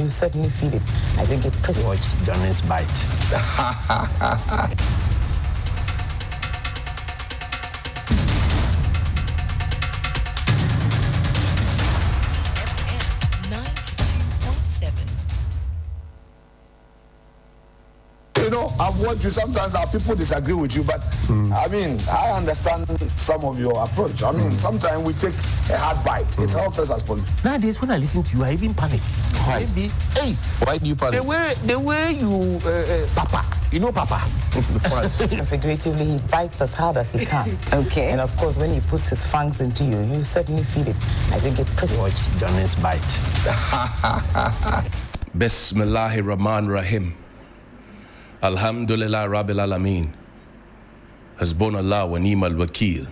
you certainly feel it. I think it pretty Watch Johnny's bite. You know, I've watched you. Sometimes our people disagree with you, but I mean, I understand some of your approach. I mean, sometimes we take a hard bite. It helps us as politicians. Nowadays, when I listen to you, I even panic. Why? Maybe, hey, Why do you panic? the way you, Papa, you know Papa. Figuratively, he bites as hard as he can. Okay. And of course, when he puts his fangs into you, you certainly feel it. I think it pretty Watch Johnny's bite. Bismillahir Rahman Rahim. Alhamdulillah Rabbil Alameen. Hasbunallah wa ni'mal wakil.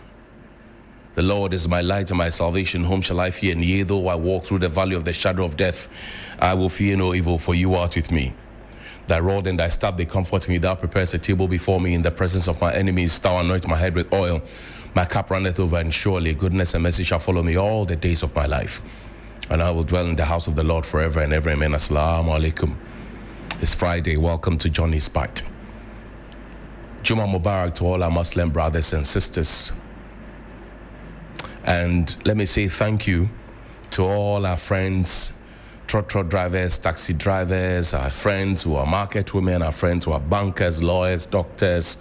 The Lord is my light and my salvation. Whom shall I fear? And yea, though I walk through the valley of the shadow of death, I will fear no evil, for you art with me. Thy rod and thy staff, they comfort me. Thou preparest a table before me in the presence of my enemies. Thou anoint my head with oil. My cup runneth over, and surely goodness and mercy shall follow me all the days of my life. And I will dwell in the house of the Lord forever and ever. Amen. Assalamu alaikum. It's Friday. Welcome to Johnny's Bite. Juma Mubarak to all our Muslim brothers and sisters. And let me say thank you to all our friends, trot drivers, taxi drivers, our friends who are market women, our friends who are bankers, lawyers, doctors,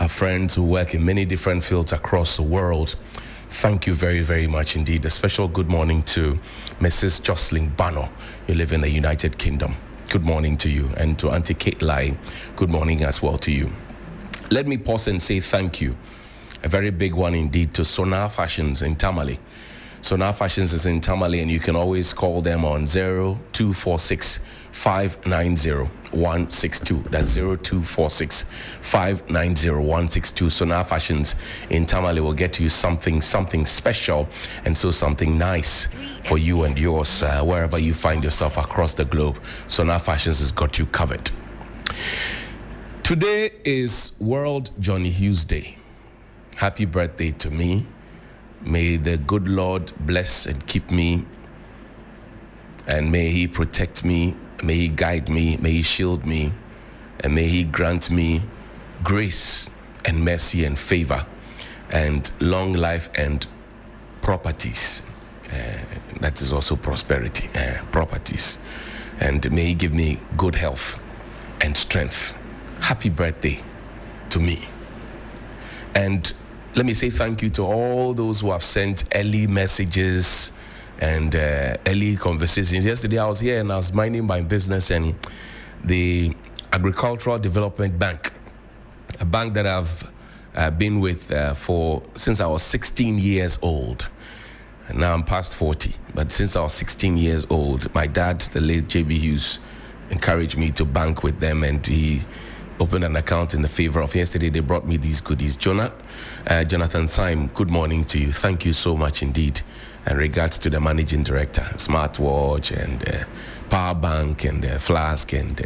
our friends who work in many different fields across the world. Thank you very, very much indeed. A special good morning to Mrs. Jocelyn Bano. You live in the United Kingdom. Good morning to you. And to Auntie Kate Lai, good morning as well to you. Let me pause and say thank you. A very big one indeed to Sonar Fashions in Tamale. Sonar Fashions is in Tamale, and you can always call them on 0246 590 162. That's 0246 590 162. Sonar Fashions in Tamale will get you something special, and so something nice for you and yours wherever you find yourself across the globe. Sonar Fashions has got you covered. Today is World Johnnie Hughes Day. Happy birthday to me. May the good Lord bless and keep me, and may he protect me, may he guide me, may he shield me, and may he grant me grace and mercy and favor and long life and properties. That is also prosperity, properties. And may he give me good health and strength. Happy birthday to me. And let me say thank you to all those who have sent early messages and early conversations. Yesterday I was here and I was minding my business, and the Agricultural Development Bank, a bank that I've been with since I was 16 years old. And now I'm past 40, but since I was 16 years old, my dad, the late J.B. Hughes, encouraged me to bank with them, and he opened an account in the favor of. Yesterday they brought me these goodies. Jonathan Syme, good morning to you. Thank you so much indeed. And regards to the managing director, smartwatch and power bank and flask and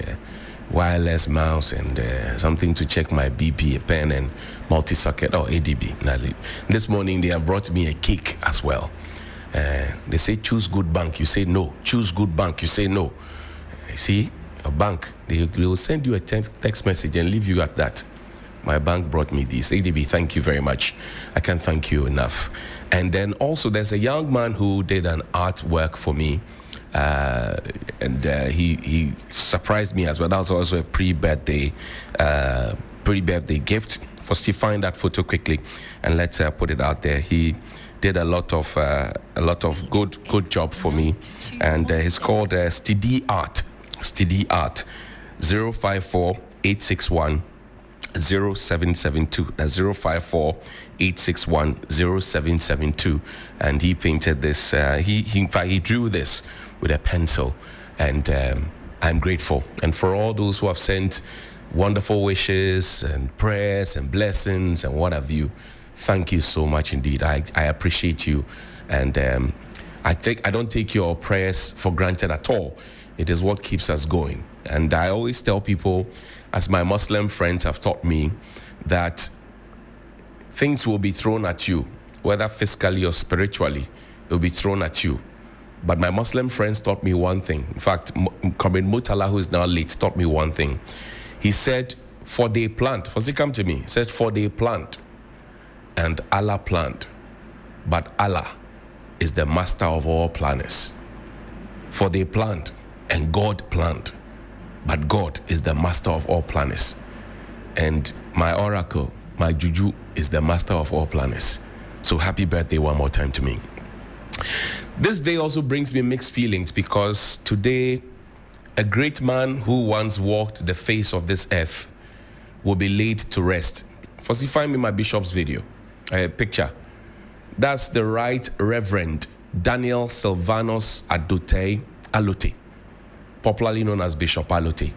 wireless mouse and something to check my BP, a pen and multi-socket or ADB. This morning they have brought me a cake as well. They say choose good bank, you say no. Choose good bank, you say no. See, a bank, they will send you a text message and leave you at that. My bank brought me this. ADB, thank you very much. I can't thank you enough. And then also there's a young man who did an artwork for me. He surprised me as well. That was also a pre-birthday gift. First, you find that photo quickly and let's put it out there. He did a lot of good job for me, and it's called Steady Art. Steady Art. 054 861 0772. That's 054 861 0772. And he painted this. In fact, he drew this with a pencil, and I'm grateful. And for all those who have sent wonderful wishes and prayers and blessings and what have you, thank you so much indeed. I appreciate you, and I don't take your prayers for granted at all. It is what keeps us going. And I always tell people, as my Muslim friends have taught me, that things will be thrown at you, whether physically or spiritually, it will be thrown at you. But my Muslim friends taught me one thing. In fact, Comrade Mutala, who is now late, taught me one thing. He said, for they plant. First he come to me. He said, for they plant and Allah plant. But Allah is the master of all planners. For they plant and God plant. But God is the master of all planners. And my oracle, my juju, is the master of all planners. So happy birthday one more time to me. This day also brings me mixed feelings because today, a great man who once walked the face of this earth will be laid to rest. First, you find me my bishop's video, picture. That's the Right Reverend Daniel Silvanus Alote, popularly known as Bishop Alote. He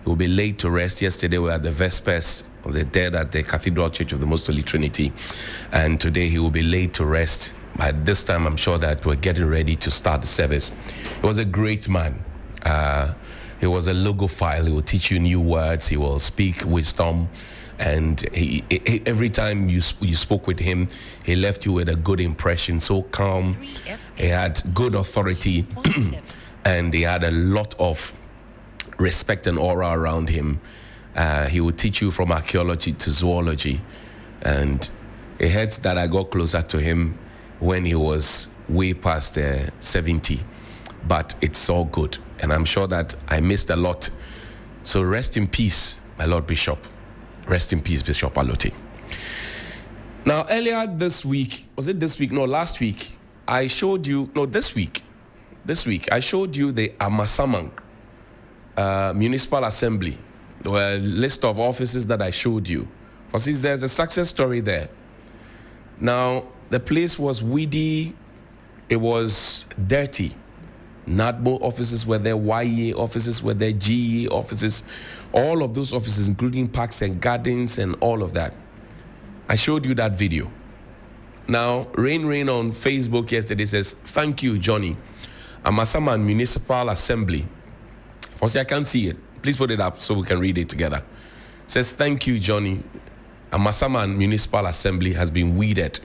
will be laid to rest. Yesterday, we were at the Vespers of the Dead at the Cathedral Church of the Most Holy Trinity. And today, he will be laid to rest. By this time, I'm sure that we're getting ready to start the service. He was a great man. He was a logophile. He will teach you new words. He will speak wisdom. And every time you spoke with him, he left you with a good impression. So calm. He had good authority. And he had a lot of respect and aura around him. He would teach you from archaeology to zoology. And it hurts that I got closer to him when he was way past 70. But it's all good. And I'm sure that I missed a lot. So rest in peace, my Lord Bishop. Rest in peace, Bishop Alote. Now, earlier this week, was it this week? No, last week, I showed you, no, this week, I showed you the Amasamang Municipal Assembly, the list of offices that I showed you. For since there's a success story there. Now, the place was weedy, it was dirty. NADMO offices were there, YEA offices were there, GEA offices, all of those offices, including parks and gardens and all of that. I showed you that video. Now, Rain on Facebook yesterday says, thank you, Johnny. Amasaman Municipal Assembly. Firstly, I can't see it. Please put it up so we can read it together. It says, thank you, Johnny. Amasaman Municipal Assembly has been weeded.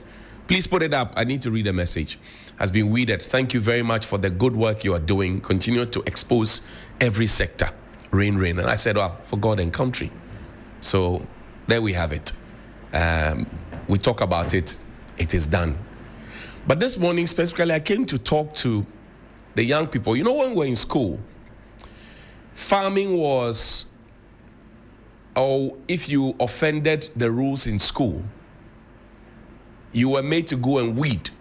Please put it up. I need to read the message. Has been weeded. Thank you very much for the good work you are doing. Continue to expose every sector. Rain. And I said, well, for God and country. So there we have it. We talk about it. It is done. But this morning, specifically, I came to talk to the young people. You know, when we were in school, farming was, if you offended the rules in school, you were made to go and weed.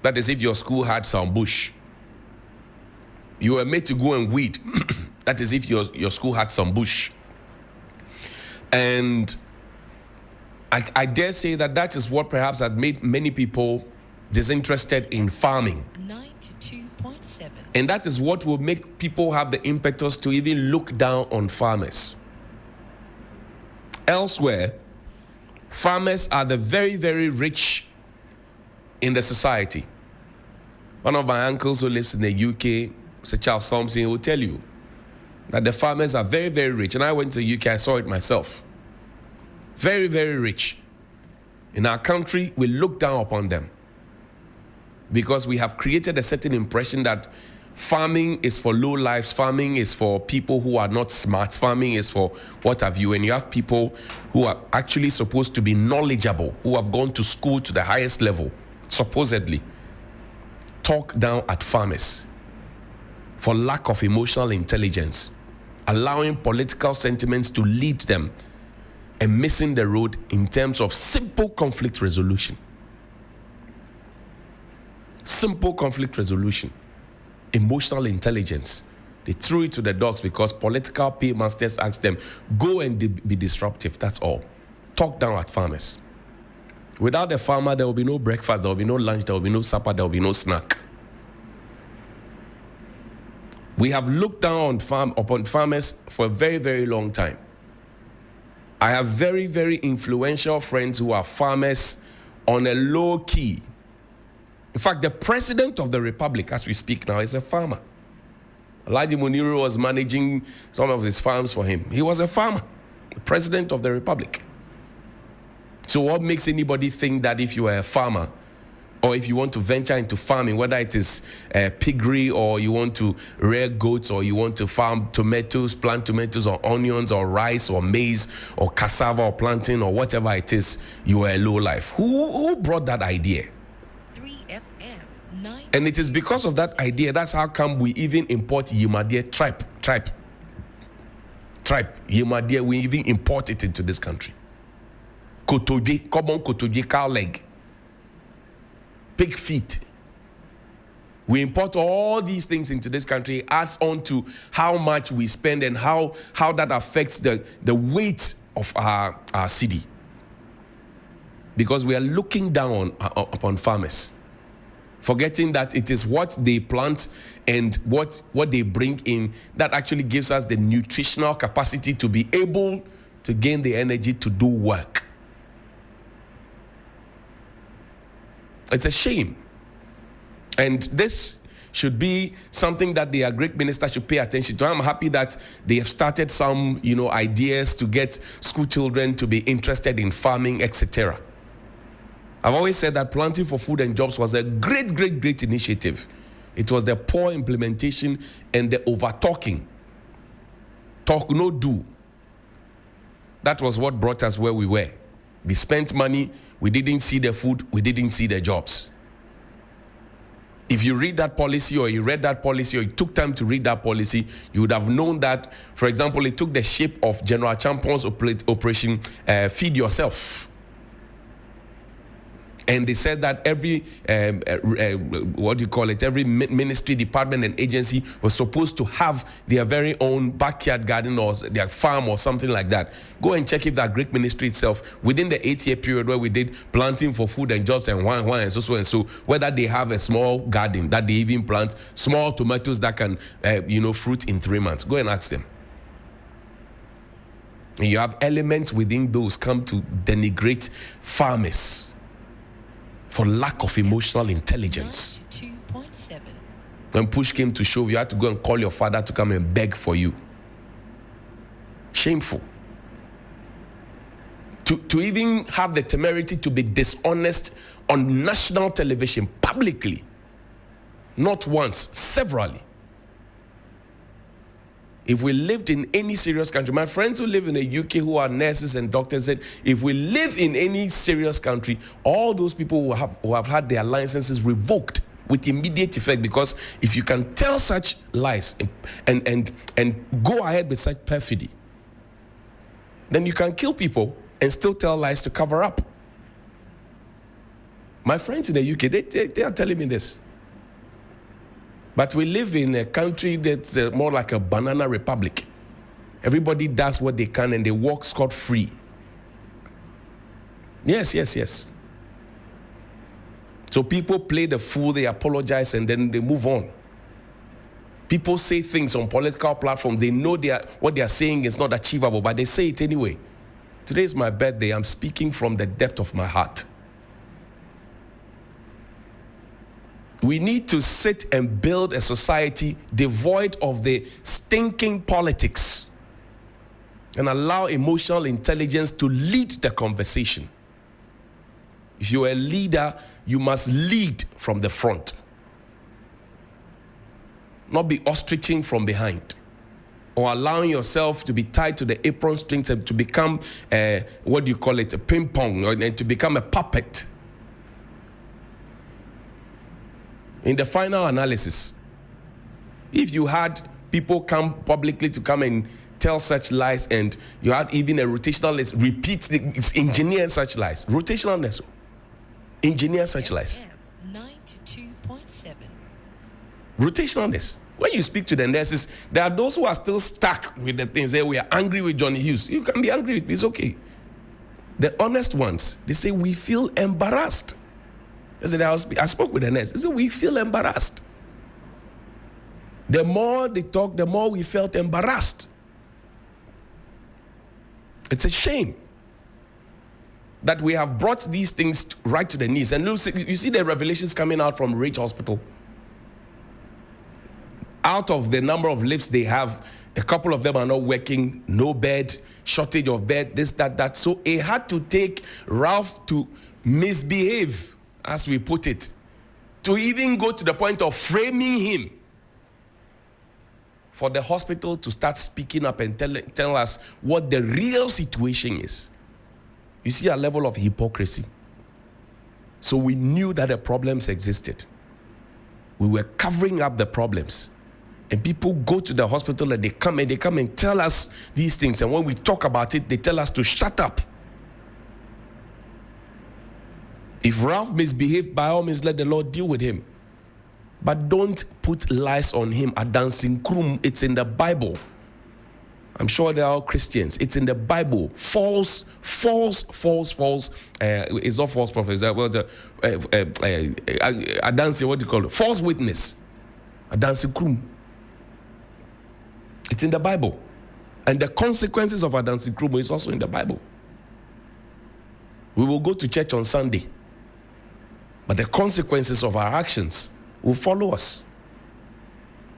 That is if your school had some bush. You were made to go and weed. That is if your school had some bush. And I dare say that is what perhaps had made many people disinterested in farming. 92.7. And that is what will make people have the impetus to even look down on farmers. Elsewhere, farmers are the very, very rich in the society. One of my uncles who lives in the UK, Sir Charles Thompson, will tell you that the farmers are very, very rich. And I went to the UK, I saw it myself. Very, very rich. In our country, we look down upon them because we have created a certain impression that farming is for low lives, farming is for people who are not smart, farming is for what have you. And you have people who are actually supposed to be knowledgeable, who have gone to school to the highest level, supposedly, talk down at farmers for lack of emotional intelligence, allowing political sentiments to lead them and missing the road in terms of simple conflict resolution. Simple conflict resolution. Emotional intelligence. They threw it to the dogs because political paymasters asked them, go and be disruptive, that's all. Talk down at farmers. Without the farmer, there will be no breakfast, there will be no lunch, there will be no supper, there will be no snack. We have looked down upon farmers for a very, very long time. I have very, very influential friends who are farmers on a low key. In fact, the president of the republic, as we speak now, is a farmer. Alhaji Muniru was managing some of his farms for him. He was a farmer, the president of the republic. So what makes anybody think that if you are a farmer, Or if you want to venture into farming, whether it is piggery, or you want to rear goats, or you want to farm tomatoes, plant tomatoes or onions or rice or maize or cassava or plantain or whatever it is, you are a low life. Who brought that idea? 3FM 9. And it is because of that idea, that's how come we even import Yimadie tribe. Yimadie, we even import it into this country. Kotoje, common kotoje, cow leg. Pig feet. We import all these things into this country. It adds on to how much we spend and how that affects the weight of our city. Because we are looking down upon farmers, forgetting that it is what they plant and what they bring in that actually gives us the nutritional capacity to be able to gain the energy to do work. It's a shame. And this should be something that the Agric Minister should pay attention to. I'm happy that they have started some, ideas to get school children to be interested in farming, etc. I've always said that Planting for Food and Jobs was a great, great, great initiative. It was the poor implementation and the over-talking. Talk, no do. That was what brought us where we were. We spent money, we didn't see the food, we didn't see the jobs. If you read that policy, or you read that policy, or you took time to read that policy, you would have known that, for example, it took the shape of General Champon's operation, Feed Yourself. And they said that every, every ministry, department, and agency was supposed to have their very own backyard garden or their farm or something like that. Go and check if that Greek ministry itself, within the 8-year period where we did Planting for Food and Jobs and one and so, whether they have a small garden that they even plant small tomatoes that can, fruit in 3 months. Go and ask them. And you have elements within those come to denigrate farmers for lack of emotional intelligence. 92.7. When push came to shove, you had to go and call your father to come and beg for you. Shameful. To even have the temerity to be dishonest on national television publicly. Not once, severally. If we lived in any serious country, my friends who live in the UK who are nurses and doctors said, if we live in any serious country, all those people who have had their licenses revoked with immediate effect, because if you can tell such lies and go ahead with such perfidy, then you can kill people and still tell lies to cover up. My friends in the UK, they are telling me this. But we live in a country that's more like a banana republic. Everybody does what they can and they walk scot-free. Yes. So people play the fool, they apologize, and then they move on. People say things on political platforms. They know what they are saying is not achievable, but they say it anyway. Today is my birthday. I'm speaking from the depth of my heart. We need to sit and build a society devoid of the stinking politics and allow emotional intelligence to lead the conversation. If you're a leader, you must lead from the front, not be ostriching from behind or allowing yourself to be tied to the apron strings and to become, a ping pong, and to become a puppet. In the final analysis, if you had people come publicly to come and tell such lies, and you had even a rotationalist repeat, engineer such lies, rotationalness, engineer such lies. 92.7. Rotationalness. When you speak to the nurses, there are those who are still stuck with the things. Say, we are angry with Johnnie Hughes. You can be angry with me, it's okay. The honest ones, they say, we feel embarrassed. I spoke with the nurse. They said, we feel embarrassed. The more they talk, the more we felt embarrassed. It's a shame that we have brought these things right to the knees. And you see the revelations coming out from Ridge Hospital. Out of the number of lifts they have, a couple of them are not working, no bed, shortage of bed, this, that. So it had to take Ralph to misbehave as we put it, to even go to the point of framing him, for the hospital to start speaking up and tell us what the real situation is. You see a level of hypocrisy. So we knew that the problems existed. We were covering up the problems. And people go to the hospital and they come and tell us these things. And when we talk about it, they tell us to shut up. If Ralph misbehaved, by all means, let the Lord deal with him. But don't put lies on him. A dancing krum, it's in the Bible. I'm sure they're all Christians. It's in the Bible. False. It's not false prophets. That was a dancing, what do you call it? False witness. A dancing krum. It's in the Bible. And the consequences of a dancing krum is also in the Bible. We will go to church on Sunday, but the consequences of our actions will follow us.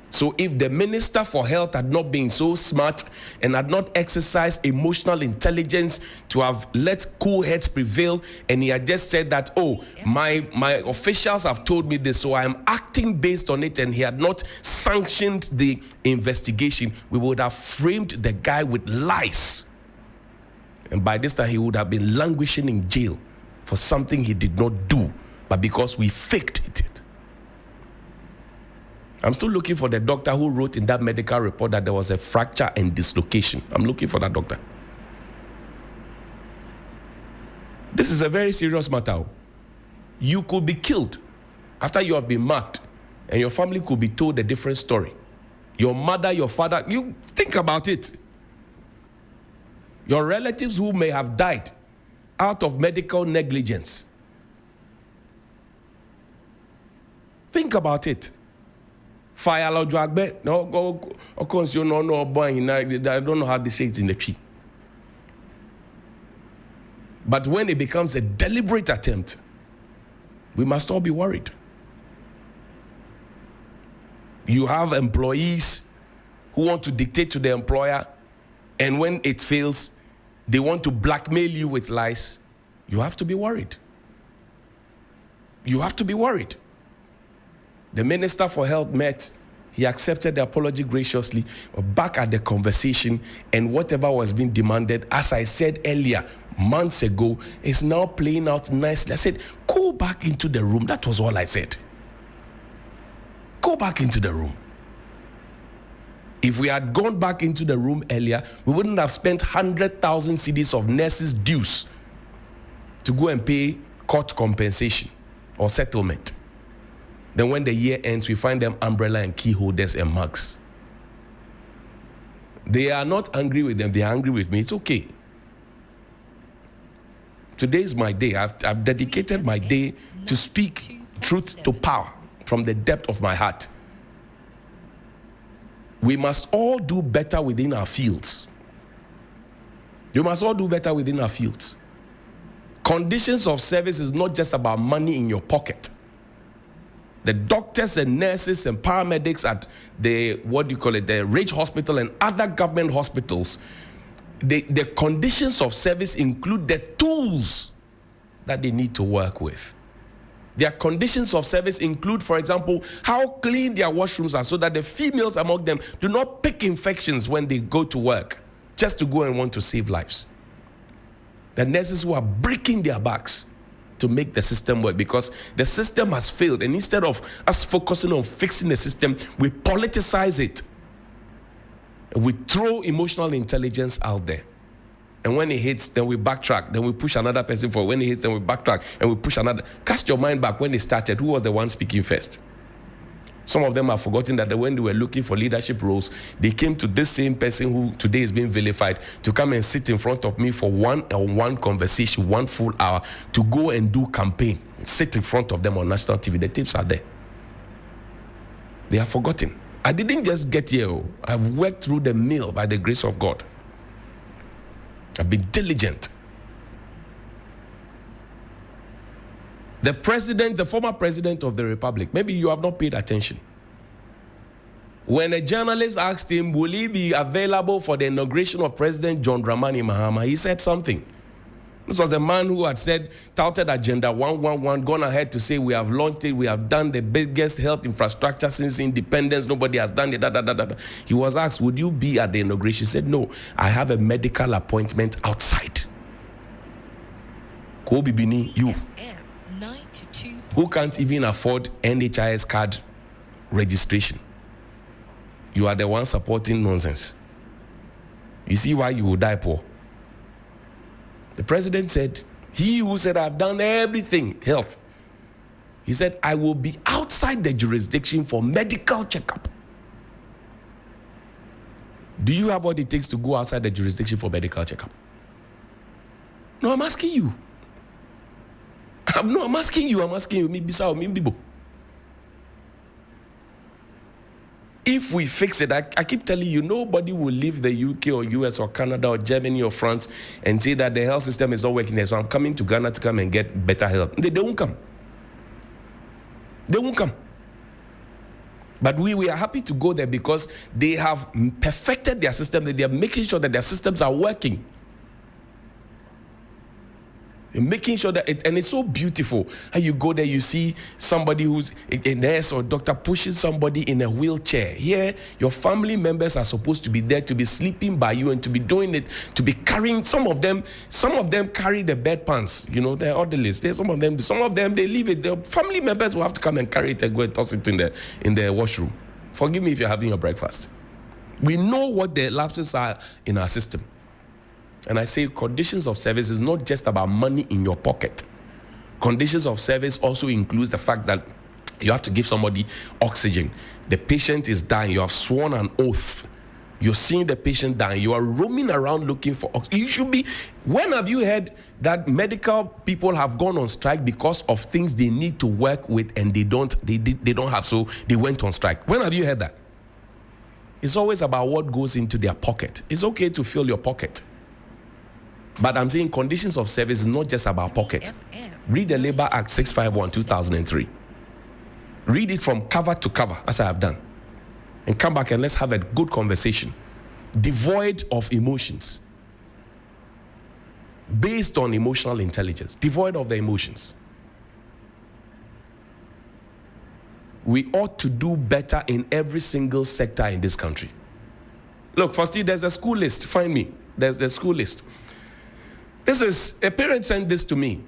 So if the Minister for Health had not been so smart and had not exercised emotional intelligence to have let cool heads prevail, and he had just said that, oh, my officials have told me this, so I am acting based on it, and he had not sanctioned the investigation, we would have framed the guy with lies. And by this time, he would have been languishing in jail for something he did not do, but because we faked it. I'm still looking for the doctor who wrote in that medical report that there was a fracture and dislocation. I'm looking for that doctor. This is a very serious matter. You could be killed after you have been marked, and your family could be told a different story. Your mother, your father, you think about it. Your relatives who may have died out of medical negligence. Think about it. Fire law drag back. No, go, of course, you know, boy, I don't know how they say it in the tree. But when it becomes a deliberate attempt, we must all be worried. You have employees who want to dictate to the employer, and when it fails, they want to blackmail you with lies. You have to be worried. You have to be worried. The Minister for Health met. He accepted the apology graciously. Back at the conversation, and whatever was being demanded, as I said earlier, months ago, is now playing out nicely. I said, go back into the room. That was all I said. Go back into the room. If we had gone back into the room earlier, we wouldn't have spent 100,000 cedis of nurses' dues to go and pay court compensation or settlement. Then when the year ends, we find them umbrella and key holders and mugs. They are not angry with them. They are angry with me. It's okay. Today is my day. I've dedicated my day to speak truth to power from the depth of my heart. We must all do better within our fields. You must all do better within our fields. Conditions of service is not just about money in your pocket. The doctors and nurses and paramedics at the, the Ridge Hospital and other government hospitals, the conditions of service include the tools that they need to work with. Their conditions of service include, for example, how clean their washrooms are so that the females among them do not pick infections when they go to work just to go and want to save lives. The nurses who are breaking their backs to make the system work because the system has failed, and instead of us focusing on fixing the system, we politicize it. We throw emotional intelligence out there. And when it hits, then we backtrack. Then we push another person forward. When it hits, then we backtrack and we push another. Cast your mind back when it started. Who was the one speaking first? Some of them have forgotten that when they were looking for leadership roles, they came to this same person who today is being vilified to come and sit in front of me for one-on-one conversation, 1 full hour, to go and do campaign. Sit in front of them on national TV. The tapes are there. They have forgotten. I didn't just get here. I've worked through the mill by the grace of God. I've been diligent. The former president of the Republic, maybe you have not paid attention. When a journalist asked him, will he be available for the inauguration of President John Dramani Mahama, he said something. This was the man who had touted Agenda 111, gone ahead to say, we have launched it, we have done the biggest health infrastructure since independence, nobody has done it, He was asked, would you be at the inauguration? He said, no, I have a medical appointment outside. Kobe Bini, you, who can't even afford NHIS card registration. You are the one supporting nonsense. You see why you will die poor. The president said, he who said, I've done everything, health. He said, I will be outside the jurisdiction for medical checkup. Do you have what it takes to go outside the jurisdiction for medical checkup? No, I'm asking you. I'm asking you. If we fix it, I keep telling you, nobody will leave the UK or US or Canada or Germany or France and say that the health system is not working there, so I'm coming to Ghana to come and get better health. They won't come. They won't come. But we are happy to go there because they have perfected their system, that they are making sure that their systems are working. Making sure that and it's so beautiful how you go there, you see somebody who's a nurse or doctor pushing somebody in a wheelchair. Here, your family members are supposed to be there to be sleeping by you and to be doing it, to be carrying. Some of them carry the bedpans. You know, they're orderlies. Some of them they leave it. The family members will have to come and carry it and go and toss it in the washroom. Forgive me if you're having your breakfast. We know what the lapses are in our system. And I say conditions of service is not just about money in your pocket. Conditions of service also includes the fact that you have to give somebody oxygen. The patient is dying. You have sworn an oath. You're seeing the patient dying. You are roaming around looking for oxygen. You should be. When have you heard that medical people have gone on strike because of things they need to work with and they don't have, so they went on strike? When have you heard that? It's always about what goes into their pocket. It's okay to fill your pocket. But I'm saying conditions of service is not just about pocket. Read the Labor Act 651, 2003. Read it from cover to cover, as I have done. And come back and let's have a good conversation. Devoid of emotions. Based on emotional intelligence. Devoid of the emotions. We ought to do better in every single sector in this country. Look, firstly, there's a school list. Find me. There's the school list. This is, a parent sent this to me.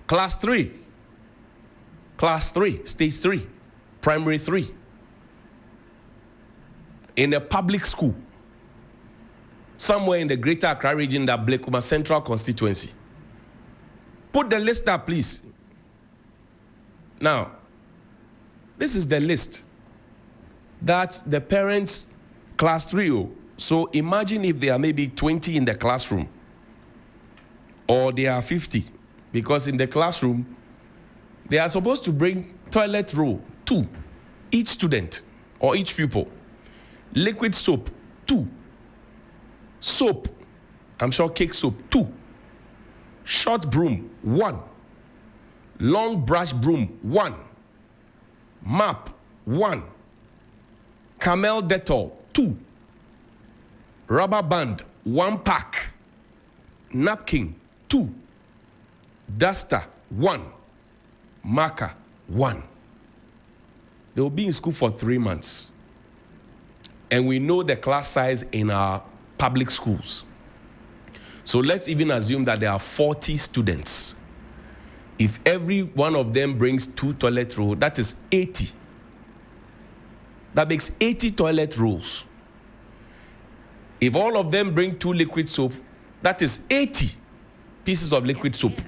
Class 3, stage 3, primary 3. In a public school. Somewhere in the Greater Accra region, that Blekuma Central constituency. Put the list up, please. Now, this is the list. That's the parents' class 3. So imagine if there are maybe 20 in the classroom. Or they are 50, because in the classroom, they are supposed to bring toilet roll, 2, each student or each pupil. Liquid soap, 2. Soap, I'm sure cake soap, 2. Short broom, 1. Long brush broom, 1. Map, 1. Camel Dettol, 2. Rubber band, 1 pack. Napkin, 2. Duster, 1. Marker, 1. They will be in school for 3 months. And we know the class size in our public schools. So let's even assume that there are 40 students. If every one of them brings 2 toilet rolls, that is 80. That makes 80 toilet rolls. If all of them bring 2 liquid soap, that is 80 pieces of liquid soap.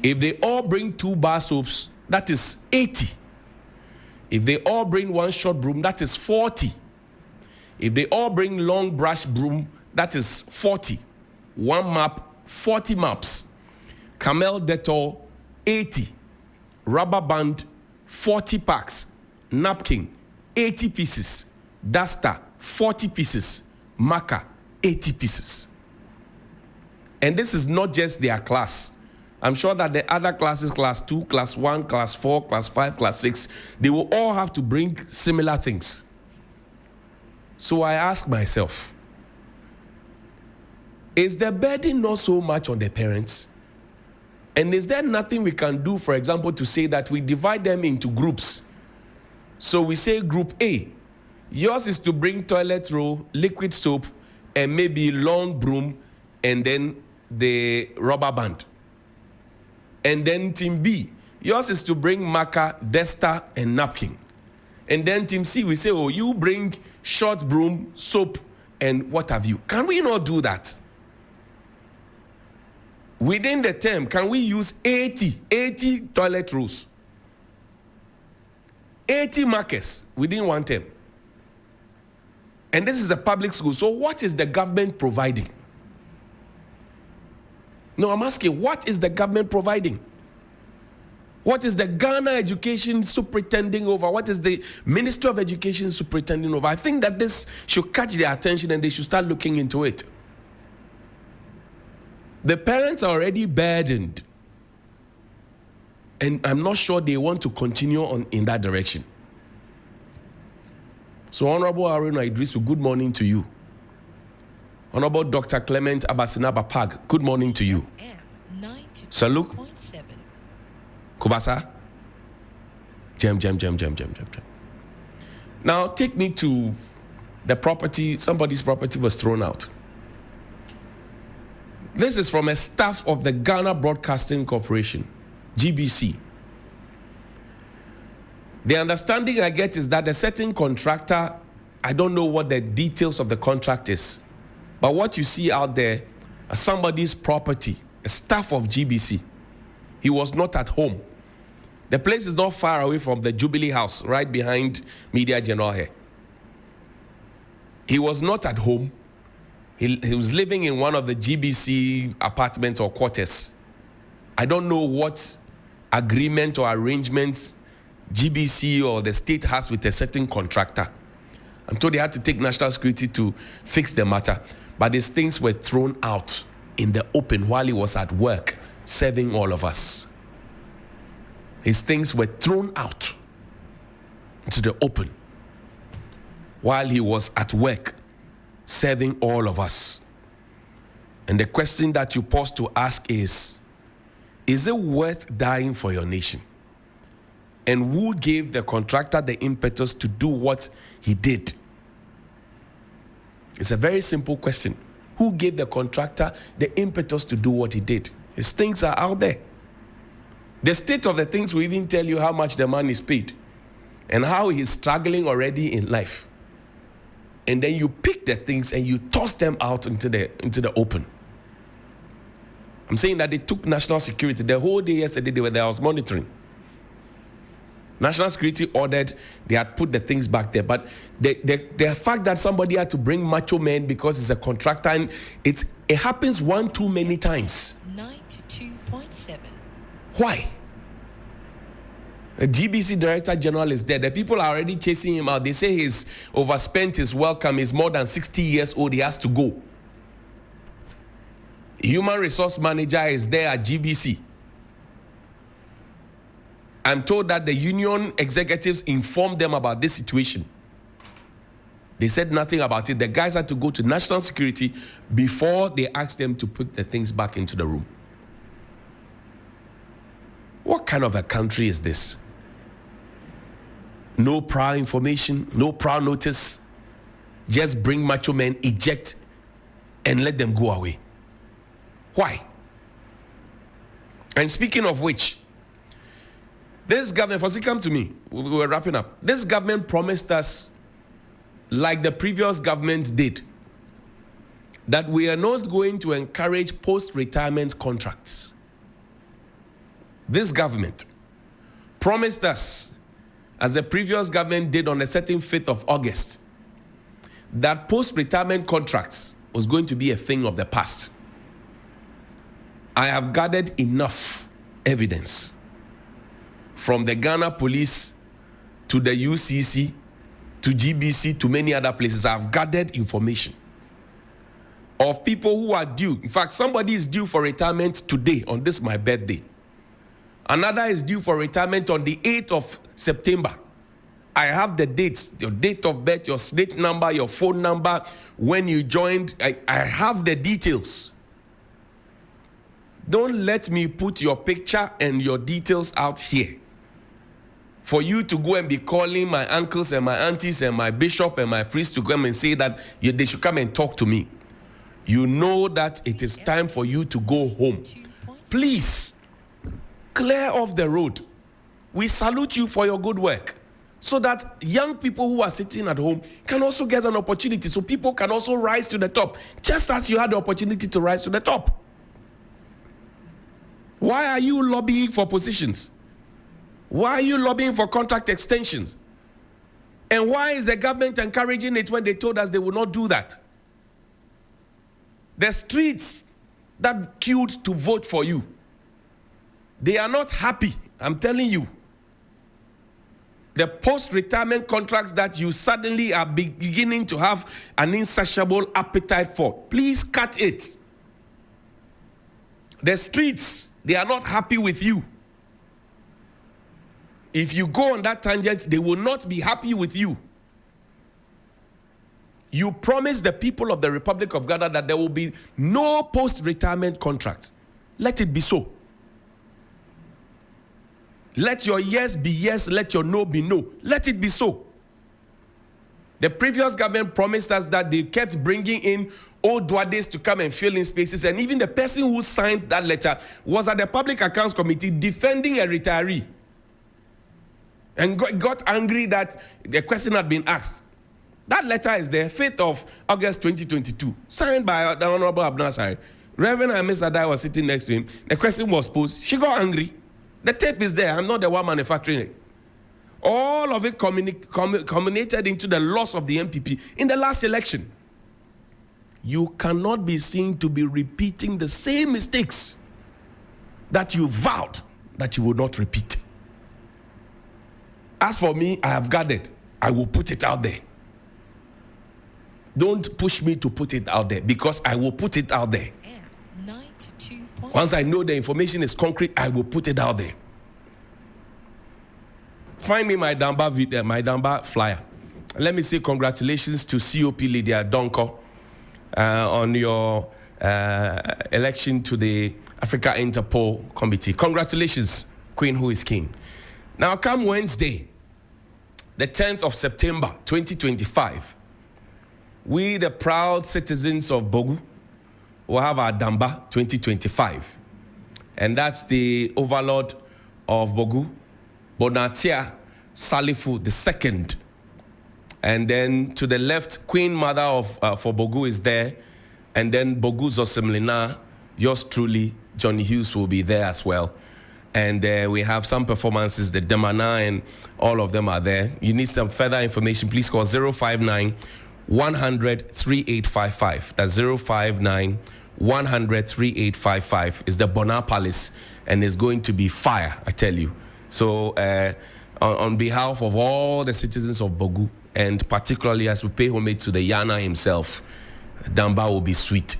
If they all bring 2 bar soaps, that is 80. If they all bring 1 short broom, that is 40. If they all bring long brush broom, that is 40. 1 map, 40 maps. Camel Dettol, 80. Rubber band, 40 packs. Napkin, 80 pieces. Duster, 40 pieces. Marker, 80 pieces. And this is not just their class. I'm sure that the other classes, class 2, class 1, class 4, class 5, class 6, they will all have to bring similar things. So I ask myself, Is the burden not so much on the parents? And is there nothing we can do, for example, to say that we divide them into groups? So we say group A, yours is to bring toilet roll, liquid soap, and maybe long broom, and then the rubber band. And then team B, yours is to bring marker, duster, and napkin. And then team C, we say, oh, you bring short broom, soap, and what have you. Can we not do that? Within the term, can we use 80 toilet rolls? 80 markers within one term. And this is a public school. So what is the government providing? No, I'm asking, what is the government providing? What is the Ghana Education superintending over? What is the Ministry of Education superintending over? I think that this should catch their attention and they should start looking into it. The parents are already burdened. And I'm not sure they want to continue on in that direction. So, Honorable Aruna Idrisu, good morning to you. Honorable Dr. Clement Abasinaba Pag, good morning to you. Saluk Kubasa. Jam. Now, take me to the property. Somebody's property was thrown out. This is from a staff of the Ghana Broadcasting Corporation, GBC. The understanding I get is that a certain contractor, I don't know what the details of the contract is, but what you see out there is somebody's property, a staff of GBC. He was not at home. The place is not far away from the Jubilee House, right behind Media General here. He was not at home. He was living in one of the GBC apartments or quarters. I don't know what agreement or arrangements GBC or the state has with a certain contractor. I'm told they had to take national security to fix the matter. But these things were thrown out in the open while he was at work, serving all of us. His things were thrown out into the open while he was at work, serving all of us. And the question that you pause to ask is it worth dying for your nation? And who gave the contractor the impetus to do what he did? It's a very simple question. Who gave the contractor the impetus to do what he did? His things are out there. The state of the things will even tell you how much the man is paid and how he's struggling already in life. And then you pick the things and you toss them out into the open. I'm saying that they took national security. The whole day yesterday they were there, I was monitoring. National security ordered, they had put the things back there. But the fact that somebody had to bring macho men because it's a contractor, and it happens one too many times. 92.7. Why? The GBC Director General is there. The people are already chasing him out. They say he's overspent his welcome. He's more than 60 years old. He has to go. Human Resource Manager is there at GBC. I'm told that the union executives informed them about this situation. They said nothing about it. The guys had to go to national security before they asked them to put the things back into the room. What kind of a country is this? No prior information, no prior notice. Just bring macho men, eject, and let them go away. Why? And speaking of which, this government, Fosi, come to me. We were wrapping up. This government promised us, like the previous government did, that we are not going to encourage post-retirement contracts. This government promised us, as the previous government did on a certain 5th of August, that post-retirement contracts was going to be a thing of the past. I have gathered enough evidence from the Ghana police to the UCC to GBC to many other places. I have gathered information of people who are due. In fact, somebody is due for retirement today on this my birthday. Another is due for retirement on the 8th of September. I have the dates, your date of birth, your slate number, your phone number, when you joined. I have the details. Don't let me put your picture and your details out here for you to go and be calling my uncles and my aunties and my bishop and my priest to come and say that they should come and talk to me. You know that it is time for you to go home. Please, clear off the road. We salute you for your good work, so that young people who are sitting at home can also get an opportunity, so people can also rise to the top, just as you had the opportunity to rise to the top. Why are you lobbying for positions? Why are you lobbying for contract extensions? And why is the government encouraging it when they told us they would not do that? The streets that queued to vote for you, they are not happy, I'm telling you. The post-retirement contracts that you suddenly are beginning to have an insatiable appetite for, please cut it. The streets, they are not happy with you. If you go on that tangent, they will not be happy with you. You promised the people of the Republic of Ghana that there will be no post-retirement contracts. Let it be so. Let your yes be yes, let your no be no. Let it be so. The previous government promised us that they kept bringing in old Duades to come and fill in spaces, and even the person who signed that letter was at the Public Accounts Committee defending a retiree and got angry that the question had been asked. That letter is there, 5th of August 2022, signed by the Honorable Abnasari. Reverend Amis Adai was sitting next to him. The question was posed. She got angry. The tape is there. I'm not the one manufacturing it. All of it culminated into the loss of the MPP in the last election. You cannot be seen to be repeating the same mistakes that you vowed that you would not repeat. As for me, I have gathered. I will put it out there. Don't push me to put it out there, because I will put it out there. Once I know the information is concrete, I will put it out there. Find me my Damba flyer. Let me say congratulations to COP Lydia Donko on your election to the Africa Interpol Committee. Congratulations, Queen who is king. Now come Wednesday, the 10th of September 2025, we, the proud citizens of Bogu, will have our Damba 2025. And that's the overlord of Bogu, Bonatia Salifu II. And then to the left, Queen Mother of for Bogu is there. And then Bogu Zosemlina, yours truly, Johnnie Hughes, will be there as well. And we have some performances, the Demana, and all of them are there. You need some further information, please call 059 100 3855. That's 059 100 3855. Is the Bonar Palace, and it's going to be fire, I tell you. So on behalf of all the citizens of Bogu, and particularly as we pay homage to the Yana himself, Damba will be sweet.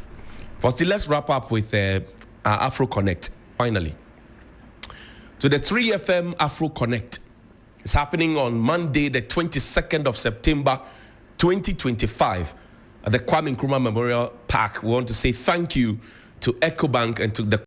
Firstly, let's wrap up with our Afro Connect, finally. So the 3FM Afro Connect is happening on Monday, the 22nd of September, 2025, at the Kwame Nkrumah Memorial Park. We want to say thank you to EcoBank and to the